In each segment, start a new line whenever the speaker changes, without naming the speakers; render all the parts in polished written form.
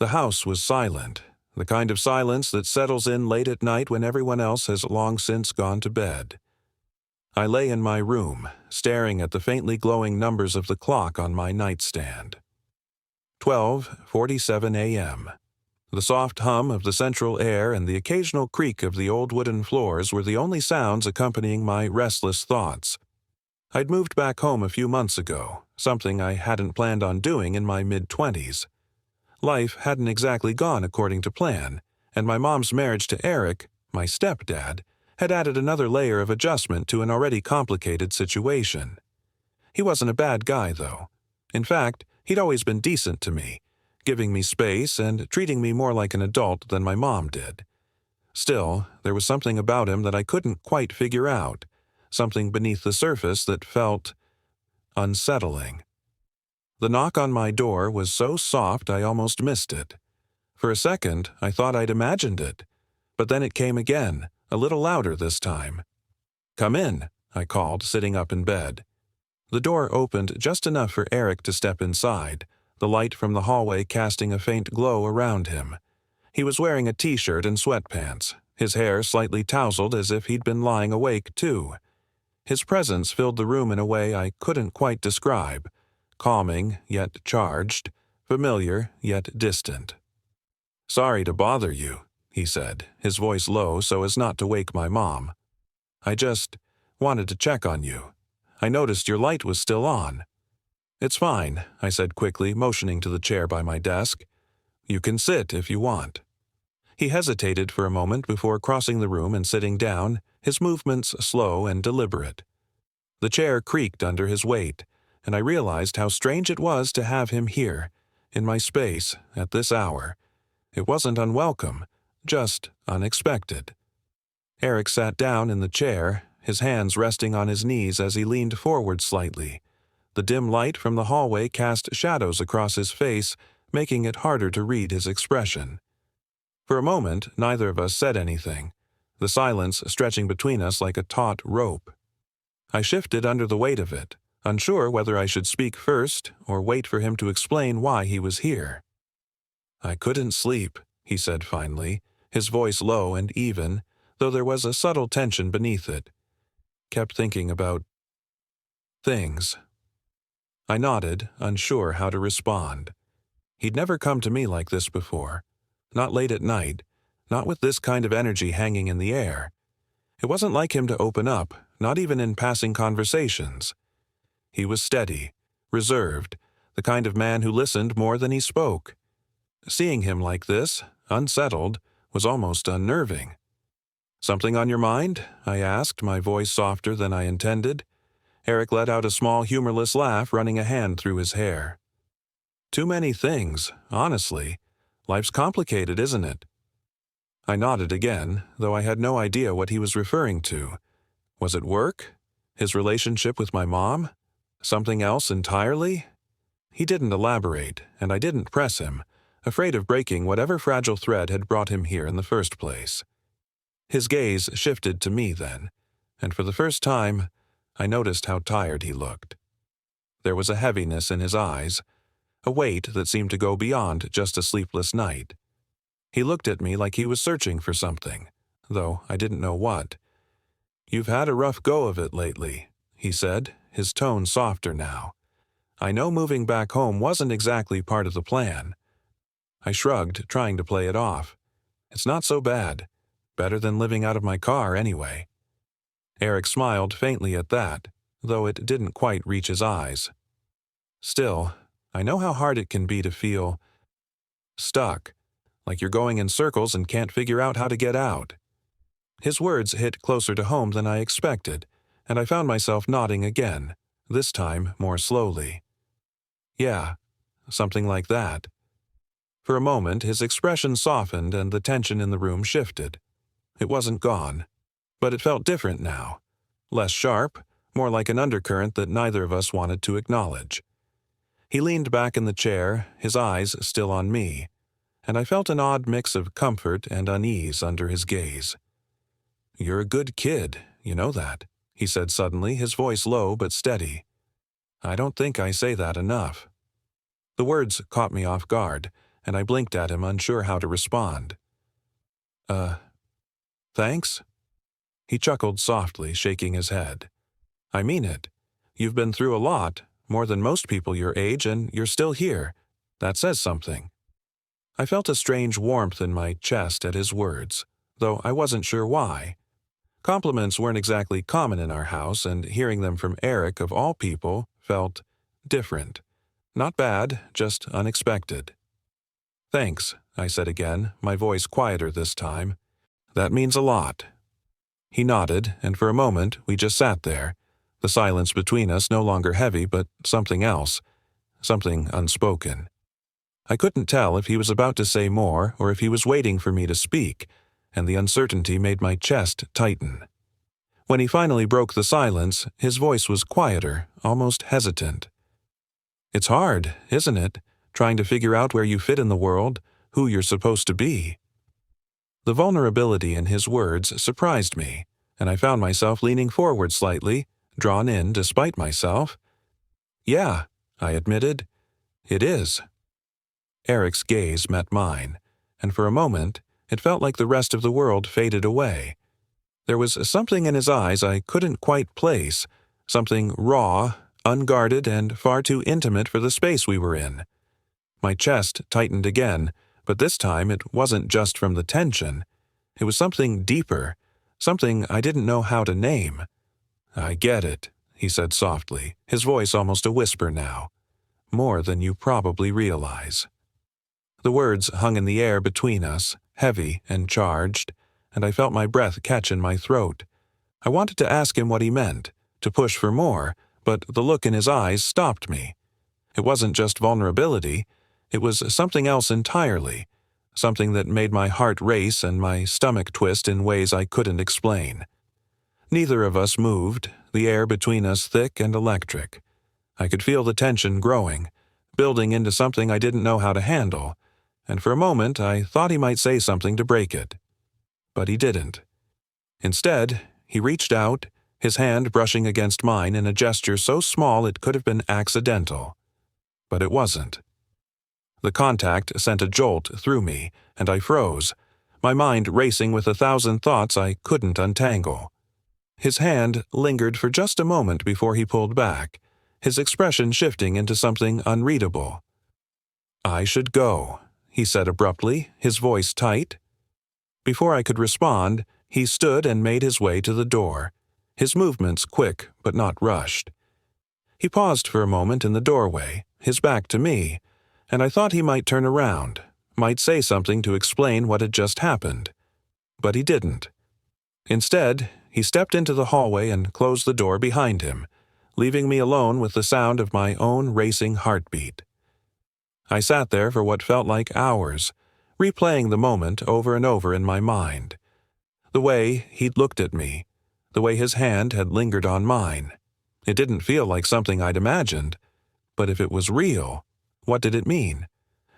The house was silent, the kind of silence that settles in late at night when everyone else has long since gone to bed. I lay in my room, staring at the faintly glowing numbers of the clock on my nightstand. 12:47 a.m. The soft hum of the central air and the occasional creak of the old wooden floors were the only sounds accompanying my restless thoughts. I'd moved back home a few months ago, something I hadn't planned on doing in my mid-20s. Life hadn't exactly gone according to plan, and my mom's marriage to Eric, my stepdad, had added another layer of adjustment to an already complicated situation. He wasn't a bad guy, though. In fact, he'd always been decent to me, giving me space and treating me more like an adult than my mom did. Still, there was something about him that I couldn't quite figure out, something beneath the surface that felt unsettling. The knock on my door was so soft I almost missed it. For a second, I thought I'd imagined it, but then it came again, a little louder this time. "Come in," I called, sitting up in bed. The door opened just enough for Eric to step inside, the light from the hallway casting a faint glow around him. He was wearing a t-shirt and sweatpants, his hair slightly tousled as if he'd been lying awake too. His presence filled the room in a way I couldn't quite describe, calming yet charged, familiar yet distant. "Sorry to bother you," he said, his voice low so as not to wake my mom. "I just wanted to check on you. I noticed your light was still on." "It's fine," I said quickly, motioning to the chair by my desk. "You can sit if you want." He hesitated for a moment before crossing the room and sitting down, his movements slow and deliberate. The chair creaked under his weight, and I realized how strange it was to have him here, in my space, at this hour. It wasn't unwelcome, just unexpected. Eric sat down in the chair, his hands resting on his knees as he leaned forward slightly. The dim light from the hallway cast shadows across his face, making it harder to read his expression. For a moment, neither of us said anything, the silence stretching between us like a taut rope. I shifted under the weight of it, unsure whether I should speak first or wait for him to explain why he was here. "I couldn't sleep," he said finally, his voice low and even, though there was a subtle tension beneath it. "Kept thinking about things." I nodded, unsure how to respond. He'd never come to me like this before. Not late at night, not with this kind of energy hanging in the air. It wasn't like him to open up, not even in passing conversations. He was steady, reserved, the kind of man who listened more than he spoke. Seeing him like this, unsettled, was almost unnerving. "Something on your mind?" I asked, my voice softer than I intended. Eric let out a small humorless laugh, running a hand through his hair. "Too many things, honestly. Life's complicated, isn't it?" I nodded again, though I had no idea what he was referring to. Was it work? His relationship with my mom? Something else entirely? He didn't elaborate, and I didn't press him, afraid of breaking whatever fragile thread had brought him here in the first place. His gaze shifted to me then, and for the first time, I noticed how tired he looked. There was a heaviness in his eyes, a weight that seemed to go beyond just a sleepless night. He looked at me like he was searching for something, though I didn't know what. "You've had a rough go of it lately," he said, his tone softer now. "I know moving back home wasn't exactly part of the plan." I shrugged, trying to play it off. "It's not so bad. Better than living out of my car, anyway." Eric smiled faintly at that, though it didn't quite reach his eyes. "Still, I know how hard it can be to feel stuck, like you're going in circles and can't figure out how to get out." His words hit closer to home than I expected, and I found myself nodding again, this time more slowly. "Yeah, something like that." For a moment, his expression softened and the tension in the room shifted. It wasn't gone, but it felt different now. Less sharp, more like an undercurrent that neither of us wanted to acknowledge. He leaned back in the chair, his eyes still on me, and I felt an odd mix of comfort and unease under his gaze. "You're a good kid, you know that," he said suddenly, his voice low but steady. "I don't think I say that enough." The words caught me off guard, and I blinked at him, unsure how to respond. Thanks? He chuckled softly, shaking his head. I mean it. You've been through a lot, more than most people your age, and you're still here. That says something. I felt a strange warmth in my chest at his words, though I wasn't sure why. Compliments weren't exactly common in our house, and hearing them from Eric, of all people, felt different. Not bad, just unexpected. Thanks, I said again, my voice quieter this time. That means a lot. He nodded, and for a moment we just sat there, the silence between us no longer heavy, but something else, something unspoken. I couldn't tell if he was about to say more or if he was waiting for me to speak, and the uncertainty made my chest tighten. When he finally broke the silence, his voice was quieter, almost hesitant. It's hard, isn't it, trying to figure out where you fit in the world, who you're supposed to be? The vulnerability in his words surprised me, and I found myself leaning forward slightly, drawn in despite myself. Yeah, I admitted. It is. Eric's gaze met mine, and for a moment, it felt like the rest of the world faded away. There was something in his eyes I couldn't quite place, something raw, unguarded, and far too intimate for the space we were in. My chest tightened again, but this time it wasn't just from the tension. It was something deeper, something I didn't know how to name. I get it, he said softly, his voice almost a whisper now. More than you probably realize. The words hung in the air between us, heavy and charged, and I felt my breath catch in my throat. I wanted to ask him what he meant, to push for more, but the look in his eyes stopped me. It wasn't just vulnerability, it was something else entirely, something that made my heart race and my stomach twist in ways I couldn't explain. Neither of us moved, the air between us thick and electric. I could feel the tension growing, building into something I didn't know how to handle, and for a moment I thought he might say something to break it. But he didn't. Instead, he reached out, his hand brushing against mine in a gesture so small it could have been accidental. But it wasn't. The contact sent a jolt through me, and I froze, my mind racing with 1,000 thoughts I couldn't untangle. His hand lingered for just a moment before he pulled back, his expression shifting into something unreadable. I should go, he said abruptly, his voice tight. Before I could respond, he stood and made his way to the door, his movements quick but not rushed. He paused for a moment in the doorway, his back to me, and I thought he might turn around, might say something to explain what had just happened. But he didn't. Instead, he stepped into the hallway and closed the door behind him, leaving me alone with the sound of my own racing heartbeat. I sat there for what felt like hours, replaying the moment over and over in my mind. The way he'd looked at me, the way his hand had lingered on mine. It didn't feel like something I'd imagined, but if it was real, what did it mean?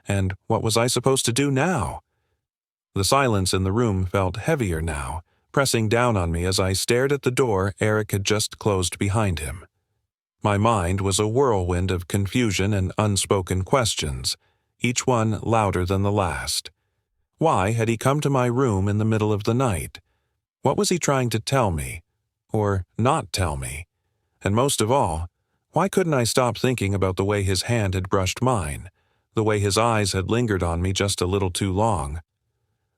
And what was I supposed to do now? The silence in the room felt heavier now, pressing down on me as I stared at the door Eric had just closed behind him. My mind was a whirlwind of confusion and unspoken questions, each one louder than the last. Why had he come to my room in the middle of the night? What was he trying to tell me? Or not tell me? And most of all, why couldn't I stop thinking about the way his hand had brushed mine, the way his eyes had lingered on me just a little too long?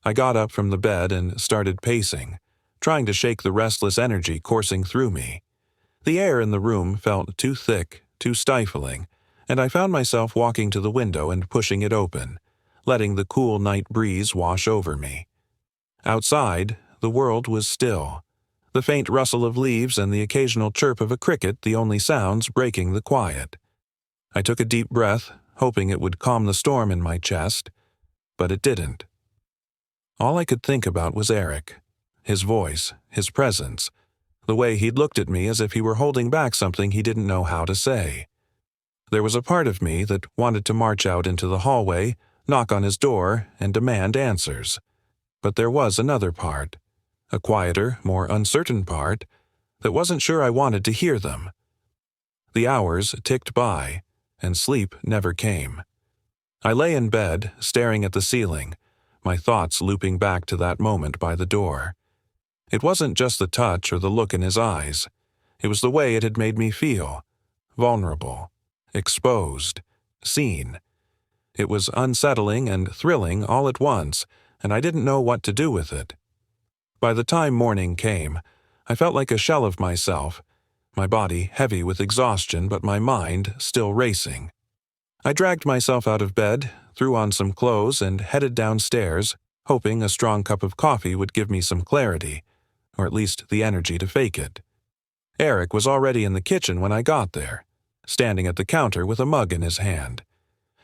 I got up from the bed and started pacing, trying to shake the restless energy coursing through me. The air in the room felt too thick, too stifling, and I found myself walking to the window and pushing it open, letting the cool night breeze wash over me. Outside, the world was still, the faint rustle of leaves and the occasional chirp of a cricket the only sounds breaking the quiet. I took a deep breath, hoping it would calm the storm in my chest, but it didn't. All I could think about was Eric, his voice, his presence, the way he'd looked at me as if he were holding back something he didn't know how to say. There was a part of me that wanted to march out into the hallway, knock on his door, and demand answers. But there was another part, a quieter, more uncertain part, that wasn't sure I wanted to hear them. The hours ticked by, and sleep never came. I lay in bed, staring at the ceiling, my thoughts looping back to that moment by the door. It wasn't just the touch or the look in his eyes. It was the way it had made me feel. Vulnerable. Exposed. Seen. It was unsettling and thrilling all at once, and I didn't know what to do with it. By the time morning came, I felt like a shell of myself, my body heavy with exhaustion but my mind still racing. I dragged myself out of bed, threw on some clothes, and headed downstairs, hoping a strong cup of coffee would give me some clarity, or at least the energy to fake it. Eric was already in the kitchen when I got there, standing at the counter with a mug in his hand.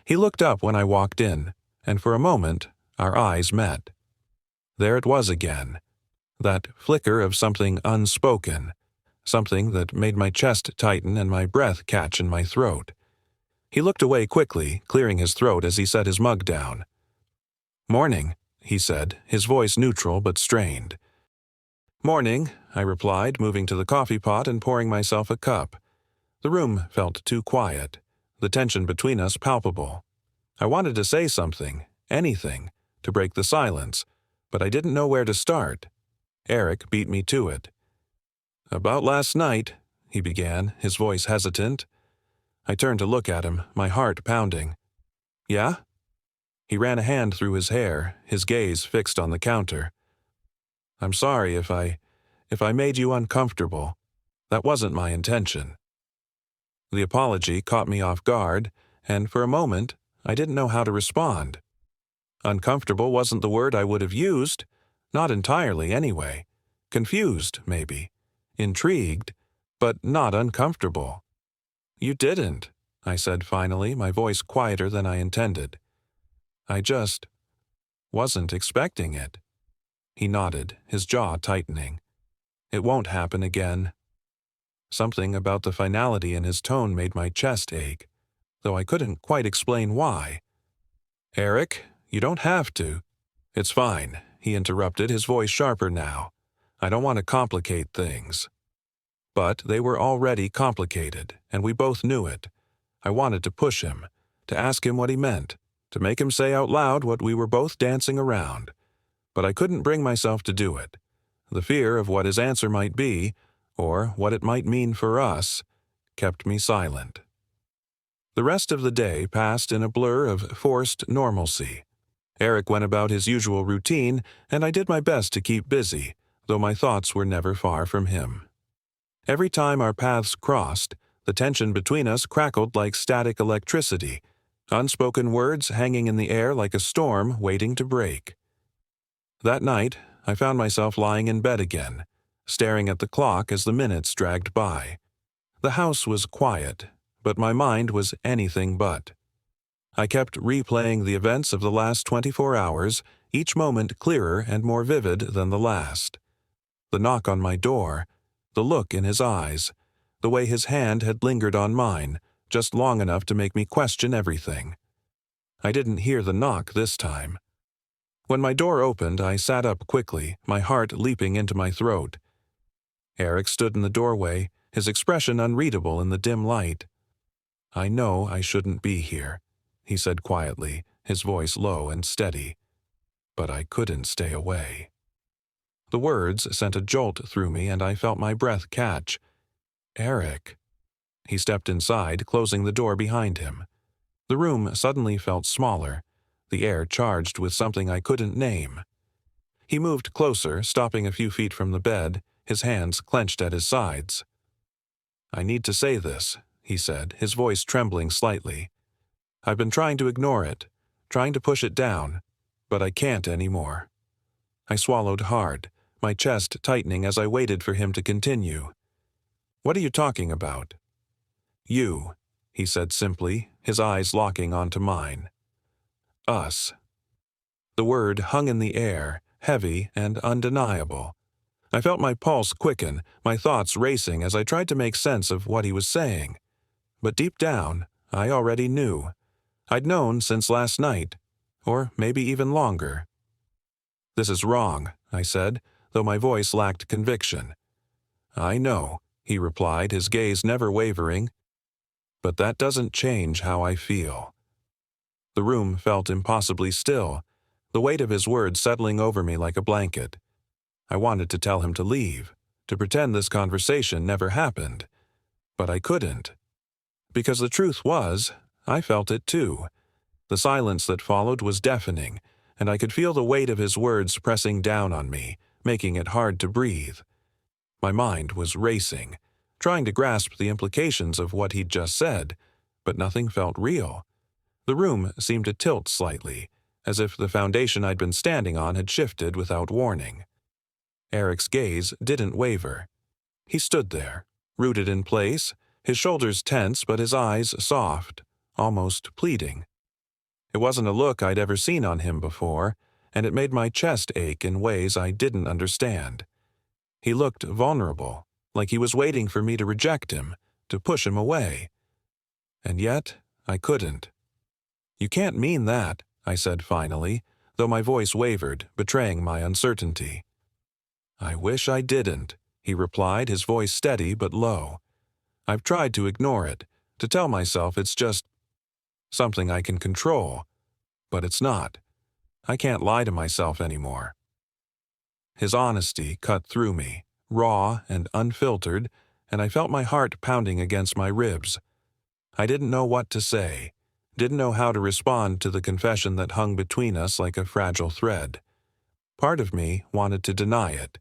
He looked up when I walked in, and for a moment, our eyes met. There it was again, that flicker of something unspoken, something that made my chest tighten and my breath catch in my throat. He looked away quickly, clearing his throat as he set his mug down. "Morning," he said, his voice neutral but strained. "Morning," I replied, moving to the coffee pot and pouring myself a cup. The room felt too quiet, the tension between us palpable. I wanted to say something, anything, to break the silence, but I didn't know where to start. Eric beat me to it. "About last night," he began, his voice hesitant. I turned to look at him, my heart pounding. "Yeah?" He ran a hand through his hair, his gaze fixed on the counter. "I'm sorry if I made you uncomfortable. That wasn't my intention." The apology caught me off guard, and for a moment, I didn't know how to respond. Uncomfortable wasn't the word I would have used, not entirely anyway. Confused, maybe. Intrigued, but not uncomfortable. "You didn't," I said finally, my voice quieter than I intended. "I just wasn't expecting it." He nodded, his jaw tightening. "It won't happen again." Something about the finality in his tone made my chest ache, though I couldn't quite explain why. "Eric, you don't have to." "It's fine," he interrupted, his voice sharper now. "I don't want to complicate things." But they were already complicated, and we both knew it. I wanted to push him, to ask him what he meant, to make him say out loud what we were both dancing around. But I couldn't bring myself to do it. The fear of what his answer might be, or what it might mean for us, kept me silent. The rest of the day passed in a blur of forced normalcy. Eric went about his usual routine, and I did my best to keep busy, though my thoughts were never far from him. Every time our paths crossed, the tension between us crackled like static electricity, unspoken words hanging in the air like a storm waiting to break. That night, I found myself lying in bed again, staring at the clock as the minutes dragged by. The house was quiet, but my mind was anything but. I kept replaying the events of the last 24 hours, each moment clearer and more vivid than the last. The knock on my door, the look in his eyes, the way his hand had lingered on mine, just long enough to make me question everything. I didn't hear the knock this time. When my door opened, I sat up quickly, my heart leaping into my throat. Eric stood in the doorway, his expression unreadable in the dim light. "I know I shouldn't be here," he said quietly, his voice low and steady. "But I couldn't stay away." The words sent a jolt through me, and I felt my breath catch. "Eric." He stepped inside, closing the door behind him. The room suddenly felt smaller, the air charged with something I couldn't name. He moved closer, stopping a few feet from the bed, his hands clenched at his sides. "I need to say this," he said, his voice trembling slightly. "I've been trying to ignore it, trying to push it down, but I can't anymore." I swallowed hard, my chest tightening as I waited for him to continue. "What are you talking about?" "You," he said simply, his eyes locking onto mine. "Us." The word hung in the air, heavy and undeniable. I felt my pulse quicken, my thoughts racing as I tried to make sense of what he was saying. But deep down, I already knew. I'd known since last night, or maybe even longer. "This is wrong," I said, though my voice lacked conviction. "I know," he replied, his gaze never wavering. "But that doesn't change how I feel." The room felt impossibly still, the weight of his words settling over me like a blanket. I wanted to tell him to leave, to pretend this conversation never happened. But I couldn't. Because the truth was, I felt it too. The silence that followed was deafening, and I could feel the weight of his words pressing down on me, making it hard to breathe. My mind was racing, trying to grasp the implications of what he'd just said, but nothing felt real. The room seemed to tilt slightly, as if the foundation I'd been standing on had shifted without warning. Eric's gaze didn't waver. He stood there, rooted in place, his shoulders tense but his eyes soft, almost pleading. It wasn't a look I'd ever seen on him before, and it made my chest ache in ways I didn't understand. He looked vulnerable, like he was waiting for me to reject him, to push him away. And yet, I couldn't. "You can't mean that," I said finally, though my voice wavered, betraying my uncertainty. "I wish I didn't," he replied, his voice steady but low. "I've tried to ignore it, to tell myself it's just something I can control, but it's not. I can't lie to myself anymore." His honesty cut through me, raw and unfiltered, and I felt my heart pounding against my ribs. I didn't know what to say, didn't know how to respond to the confession that hung between us like a fragile thread. Part of me wanted to deny it,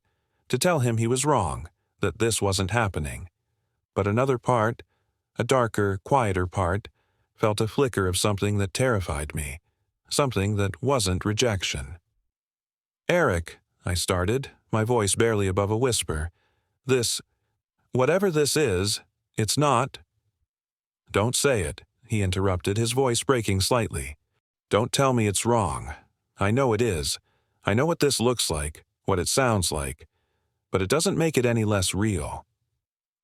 to tell him he was wrong, that this wasn't happening. But another part, a darker, quieter part, felt a flicker of something that terrified me, something that wasn't rejection. "Eric," I started, my voice barely above a whisper, whatever this is, it's not—" "Don't say it," he interrupted, his voice breaking slightly. "Don't tell me it's wrong. I know it is. I know what this looks like, what it sounds like. But it doesn't make it any less real."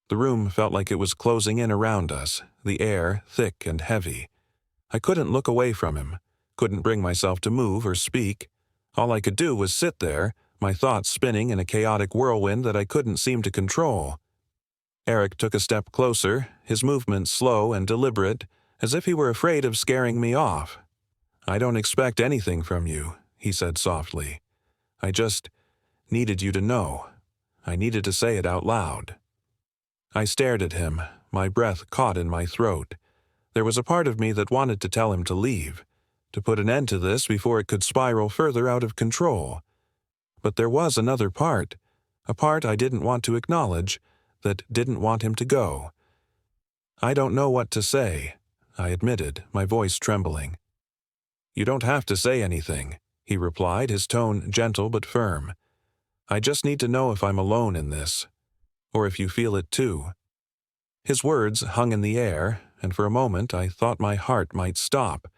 The room felt like it was closing in around us, the air thick and heavy. I couldn't look away from him, couldn't bring myself to move or speak. All I could do was sit there, my thoughts spinning in a chaotic whirlwind that I couldn't seem to control. Eric took a step closer, his movements slow and deliberate, as if he were afraid of scaring me off. "I don't expect anything from you," he said softly. "I just needed you to know. I needed to say it out loud." I stared at him, my breath caught in my throat. There was a part of me that wanted to tell him to leave, to put an end to this before it could spiral further out of control. But there was another part, a part I didn't want to acknowledge, that didn't want him to go. "I don't know what to say," I admitted, my voice trembling. "You don't have to say anything," he replied, his tone gentle but firm. "I just need to know if I'm alone in this, or if you feel it too." His words hung in the air, and for a moment I thought my heart might stop.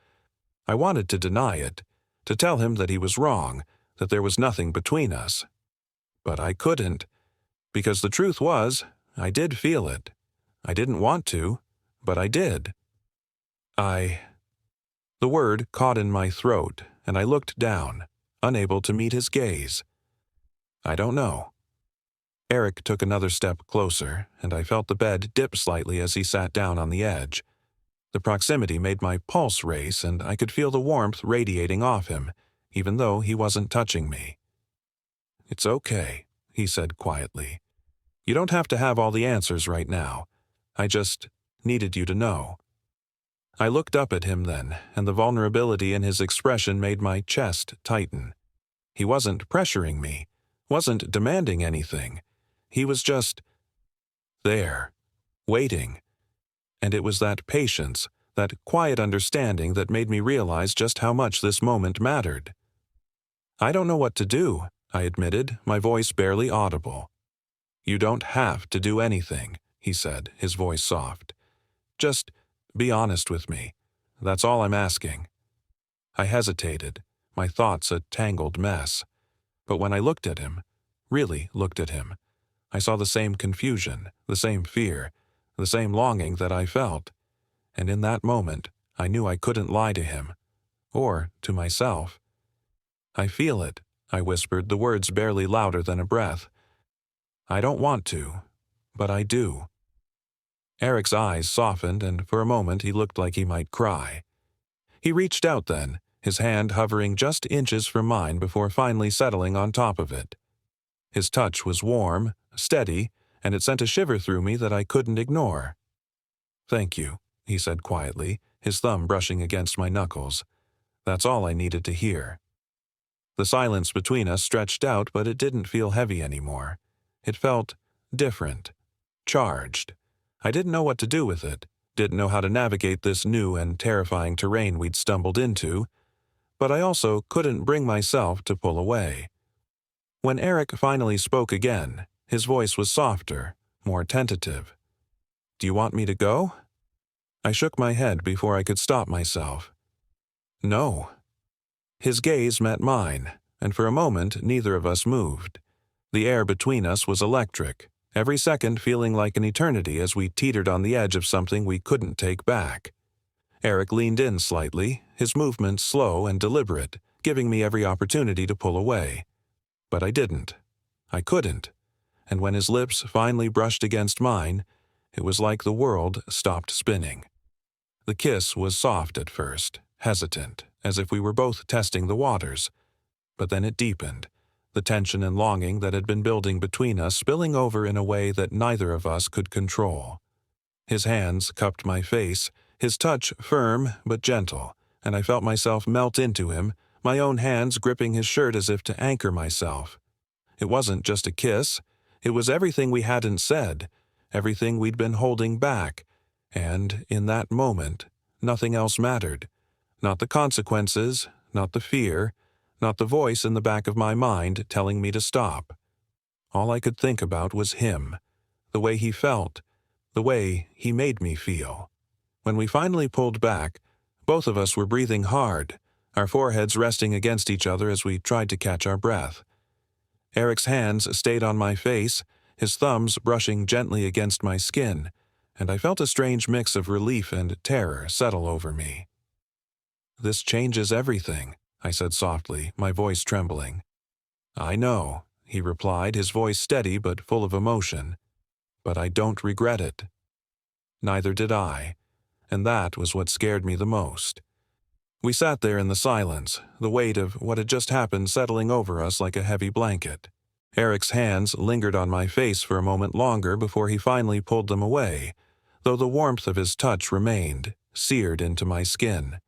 I wanted to deny it, to tell him that he was wrong, that there was nothing between us. But I couldn't, because the truth was, I did feel it. I didn't want to, but I did. The word caught in my throat, and I looked down, unable to meet his gaze. "I don't know." Eric took another step closer, and I felt the bed dip slightly as he sat down on the edge. The proximity made my pulse race, and I could feel the warmth radiating off him, even though he wasn't touching me. "It's okay," he said quietly. "You don't have to have all the answers right now. I just needed you to know." I looked up at him then, and the vulnerability in his expression made my chest tighten. He wasn't pressuring me, wasn't demanding anything. He was just there, waiting. And it was that patience, that quiet understanding that made me realize just how much this moment mattered. "I don't know what to do," I admitted, my voice barely audible. "You don't have to do anything," he said, his voice soft. "Just be honest with me. That's all I'm asking." I hesitated, my thoughts a tangled mess. But when I looked at him, really looked at him, I saw the same confusion, the same fear, the same longing that I felt. And in that moment, I knew I couldn't lie to him, or to myself. "I feel it," I whispered, the words barely louder than a breath. "I don't want to, but I do." Eric's eyes softened, and for a moment he looked like he might cry. He reached out then, his hand hovering just inches from mine before finally settling on top of it. His touch was warm, steady, and it sent a shiver through me that I couldn't ignore. "Thank you," he said quietly, his thumb brushing against my knuckles. That's all I needed to hear. The silence between us stretched out, but it didn't feel heavy anymore. It felt different, charged. I didn't know what to do with it, didn't know how to navigate this new and terrifying terrain we'd stumbled into, but I also couldn't bring myself to pull away. When Eric finally spoke again, his voice was softer, more tentative. "Do you want me to go?" I shook my head before I could stop myself. "No." His gaze met mine, and for a moment neither of us moved. The air between us was electric, every second feeling like an eternity as we teetered on the edge of something we couldn't take back. Eric leaned in slightly, his movements slow and deliberate, giving me every opportunity to pull away. But I didn't. I couldn't. And when his lips finally brushed against mine, it was like the world stopped spinning. The kiss was soft at first, hesitant, as if we were both testing the waters. But then it deepened, the tension and longing that had been building between us spilling over in a way that neither of us could control. His hands cupped my face, his touch firm but gentle, and I felt myself melt into him, my own hands gripping his shirt as if to anchor myself. It wasn't just a kiss, it was everything we hadn't said, everything we'd been holding back, and, in that moment, nothing else mattered. Not the consequences, not the fear, not the voice in the back of my mind telling me to stop. All I could think about was him, the way he felt, the way he made me feel. When we finally pulled back, both of us were breathing hard, our foreheads resting against each other as we tried to catch our breath. Eric's hands stayed on my face, his thumbs brushing gently against my skin, and I felt a strange mix of relief and terror settle over me. "This changes everything," I said softly, my voice trembling. "I know," he replied, his voice steady but full of emotion. "But I don't regret it." Neither did I, and that was what scared me the most. We sat there in the silence, the weight of what had just happened settling over us like a heavy blanket. Eric's hands lingered on my face for a moment longer before he finally pulled them away, though the warmth of his touch remained, seared into my skin.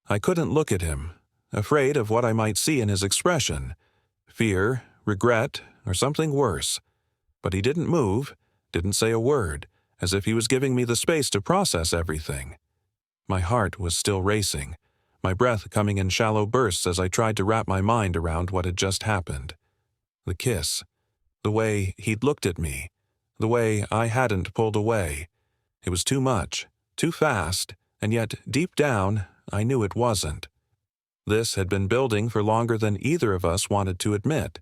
I couldn't look at him, afraid of what I might see in his expression, fear, regret, or something worse. But he didn't move, didn't say a word, as if he was giving me the space to process everything. My heart was still racing, my breath coming in shallow bursts as I tried to wrap my mind around what had just happened. The kiss, the way he'd looked at me, the way I hadn't pulled away. It was too much, too fast, and yet, deep down, I knew it wasn't. This had been building for longer than either of us wanted to admit,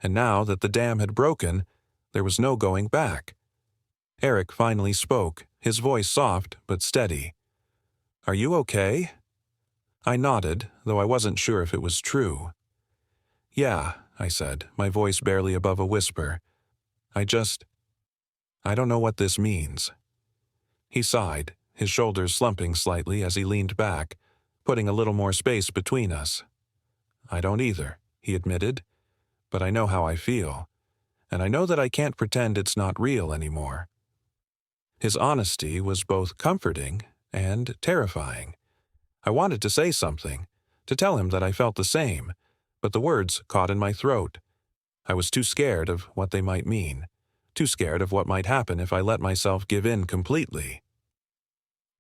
and now that the dam had broken, there was no going back. Eric finally spoke, his voice soft but steady. "Are you okay?" I nodded, though I wasn't sure if it was true. "Yeah," I said, my voice barely above a whisper. I don't know what this means." He sighed, his shoulders slumping slightly as he leaned back, putting a little more space between us. "I don't either," he admitted, "but I know how I feel, and I know that I can't pretend it's not real anymore." His honesty was both comforting and terrifying. I wanted to say something, to tell him that I felt the same, but the words caught in my throat. I was too scared of what they might mean, too scared of what might happen if I let myself give in completely.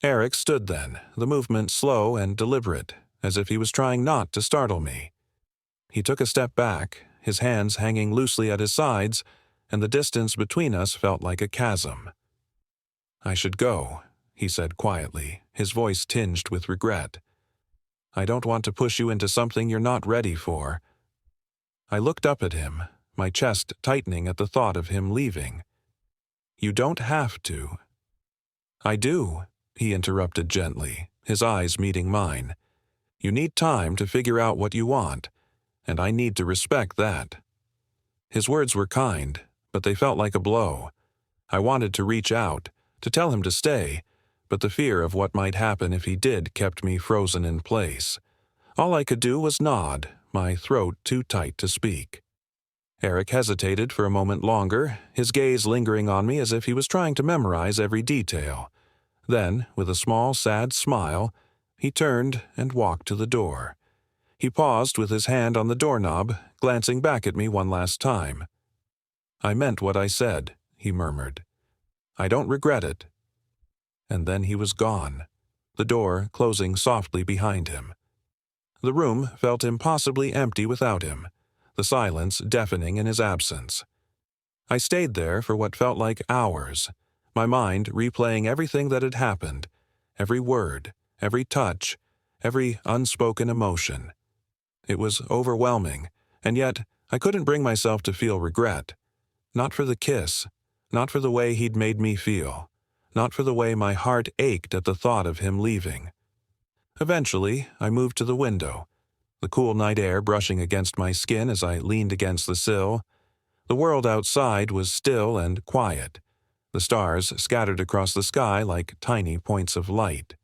Eric stood then, the movement slow and deliberate, as if he was trying not to startle me. He took a step back, his hands hanging loosely at his sides, and the distance between us felt like a chasm. "I should go," he said quietly, his voice tinged with regret. "I don't want to push you into something you're not ready for." I looked up at him, my chest tightening at the thought of him leaving. "You don't have to." "I do," he interrupted gently, his eyes meeting mine. "You need time to figure out what you want, and I need to respect that." His words were kind, but they felt like a blow. I wanted to reach out, to tell him to stay, but the fear of what might happen if he did kept me frozen in place. All I could do was nod, my throat too tight to speak. Eric hesitated for a moment longer, his gaze lingering on me as if he was trying to memorize every detail. Then, with a small, sad smile, he turned and walked to the door. He paused with his hand on the doorknob, glancing back at me one last time. "I meant what I said," he murmured. "I don't regret it." And then he was gone, the door closing softly behind him. The room felt impossibly empty without him, the silence deafening in his absence. I stayed there for what felt like hours, my mind replaying everything that had happened, every word, every touch, every unspoken emotion. It was overwhelming, and yet I couldn't bring myself to feel regret. Not for the kiss, not for the way he'd made me feel, not for the way my heart ached at the thought of him leaving. Eventually, I moved to the window, the cool night air brushing against my skin as I leaned against the sill. The world outside was still and quiet, the stars scattered across the sky like tiny points of light.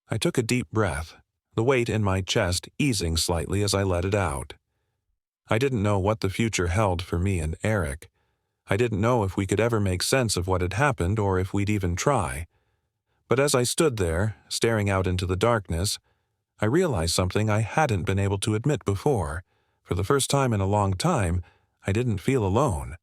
I took a deep breath, the weight in my chest easing slightly as I let it out. I didn't know what the future held for me and Eric. I didn't know if we could ever make sense of what had happened or if we'd even try. But as I stood there, staring out into the darkness, I realized something I hadn't been able to admit before. For the first time in a long time, I didn't feel alone.